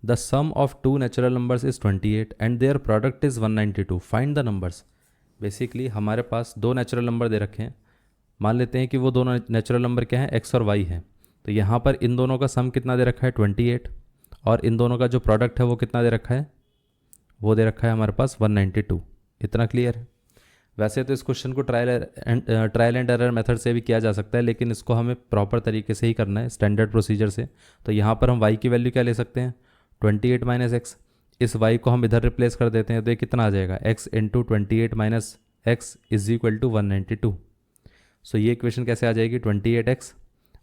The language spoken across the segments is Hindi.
The sum of two natural numbers is 28 and their product is 192, find the numbers. Basically हमारे पास दो नेचुरल नंबर दे रखे हैं, मान लेते हैं कि वो दोनों नेचुरल नंबर क्या हैं, x और y हैं। तो यहाँ पर इन दोनों का सम कितना दे रखा है 28, और इन दोनों का जो प्रोडक्ट है वो कितना दे रखा है, वो दे रखा है हमारे पास 192। इतना क्लियर है। वैसे तो इस क्वेश्चन को ट्रायल एंड एरर मेथड से भी किया जा सकता है, लेकिन इसको हमें प्रॉपर तरीके से ही करना है, स्टैंडर्ड प्रोसीजर से। तो यहाँ पर हम y की वैल्यू क्या ले सकते हैं, 28 माइनस एक्स। इस y को हम इधर रिप्लेस कर देते हैं तो ये कितना आ जाएगा, x into 28 minus x is equal to 192। So ये इक्वेशन कैसे आ जाएगी, 28x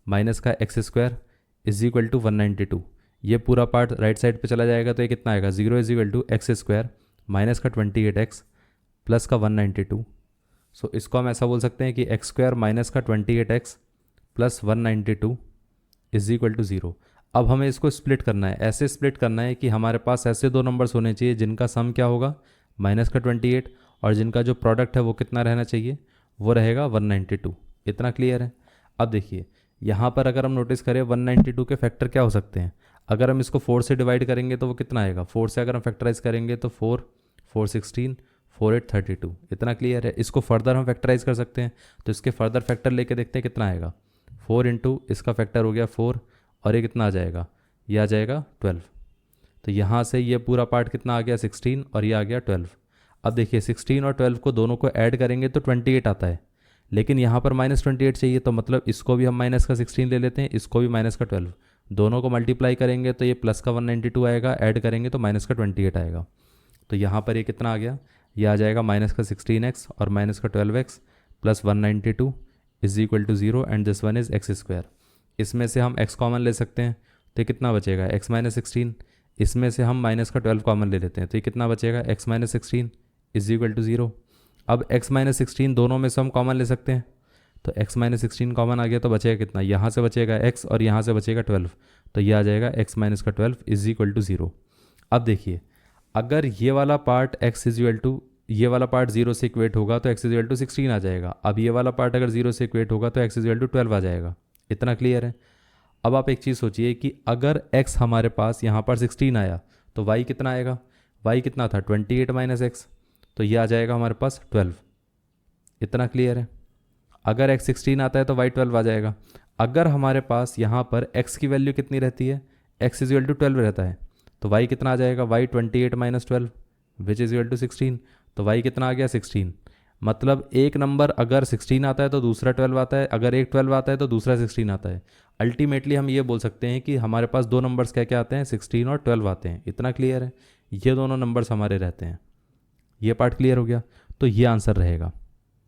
माइनस का x square is equal to 192। ये पूरा पार्ट राइट साइड पे चला जाएगा तो ये कितना आएगा, 0 is equal to x square minus का 28x प्लस का 192। सो इसको हम ऐसा बोल सकते हैं कि एक्स स्क्वायर माइनस का 28x plus 192 is equal to 0। अब हमें इसको स्प्लिट करना है, ऐसे स्प्लिट करना है कि हमारे पास ऐसे दो नंबर्स होने चाहिए जिनका सम क्या होगा, माइनस का 28, और जिनका जो प्रोडक्ट है वो कितना रहना चाहिए, वो रहेगा 192। इतना क्लियर है। अब देखिए यहाँ पर अगर हम नोटिस करें 192 के फैक्टर क्या हो सकते हैं, अगर हम इसको 4 से डिवाइड करेंगे तो वो कितना आएगा, 4 से अगर हम फैक्टराइज करेंगे तो 4, 4 16, 4 8 32। इतना क्लियर है। इसको फर्दर हम फैक्टराइज कर सकते हैं, तो इसके फर्दर फैक्टर लेके देखते हैं कितना आएगा, 4 इंटू इसका फैक्टर हो गया 4, और ये कितना आ जाएगा, ये आ जाएगा 12। तो यहाँ से ये पूरा पार्ट कितना आ गया 16, और ये आ गया 12। अब देखिए 16 और 12 को दोनों को ऐड करेंगे तो 28 आता है, लेकिन यहाँ पर माइनस 28 चाहिए, तो मतलब इसको भी हम माइनस का 16 ले लेते हैं, इसको भी माइनस का 12। दोनों को मल्टीप्लाई करेंगे तो ये प्लस का 192 आएगा, ऐड करेंगे तो माइनस का 28 आएगा। तो यहाँ पर ये कितना आ गया, ये आ जाएगा माइनस का 16x और माइनस का 12x plus 192 is equal to 0 and this one is x square. इसमें से हम x कॉमन ले सकते हैं तो ये कितना बचेगा, x माइनस 16। इसमें से हम माइनस का 12 कॉमन ले लेते हैं तो ये कितना बचेगा, x minus 16 is equal to 0। अब x माइनस 16 दोनों में से हम कॉमन ले सकते हैं, तो x माइनस 16 कॉमन आ गया तो बचेगा कितना, यहाँ से बचेगा x और यहाँ से बचेगा 12, तो ये आ जाएगा x माइनस का 12 इज इक्वल टू 0। अब देखिए अगर ये वाला part x is equal to, ये वाला पार्ट 0 से इक्वेट होगा तो x इज इक्वल टू 16 आ जाएगा। अब ये वाला पार्ट अगर 0 से इक्वेट होगा तो x इज इक्वल टू 12 आ जाएगा। इतना क्लियर है। अब आप एक चीज़ सोचिए कि अगर x हमारे पास यहाँ पर 16 आया तो y कितना आएगा, y कितना था 28 माइनस एक्स, तो ये आ जाएगा हमारे पास 12। इतना क्लियर है। अगर x 16 आता है तो y 12 आ जाएगा। अगर हमारे पास यहाँ पर x की वैल्यू कितनी रहती है, x इज इक्वल टू 12 रहता है, तो y कितना आ जाएगा, y 28 minus 12 which is equal to 16। तो y कितना आ गया 16। मतलब एक नंबर अगर 16 आता है तो दूसरा 12 आता है, अगर एक 12 आता है तो दूसरा 16 आता है। अल्टीमेटली हम ये बोल सकते हैं कि हमारे पास दो नंबर्स क्या क्या आते हैं, 16 और 12 आते हैं। इतना क्लियर है। ये दोनों नंबर्स हमारे रहते हैं। ये पार्ट क्लियर हो गया, तो ये आंसर रहेगा।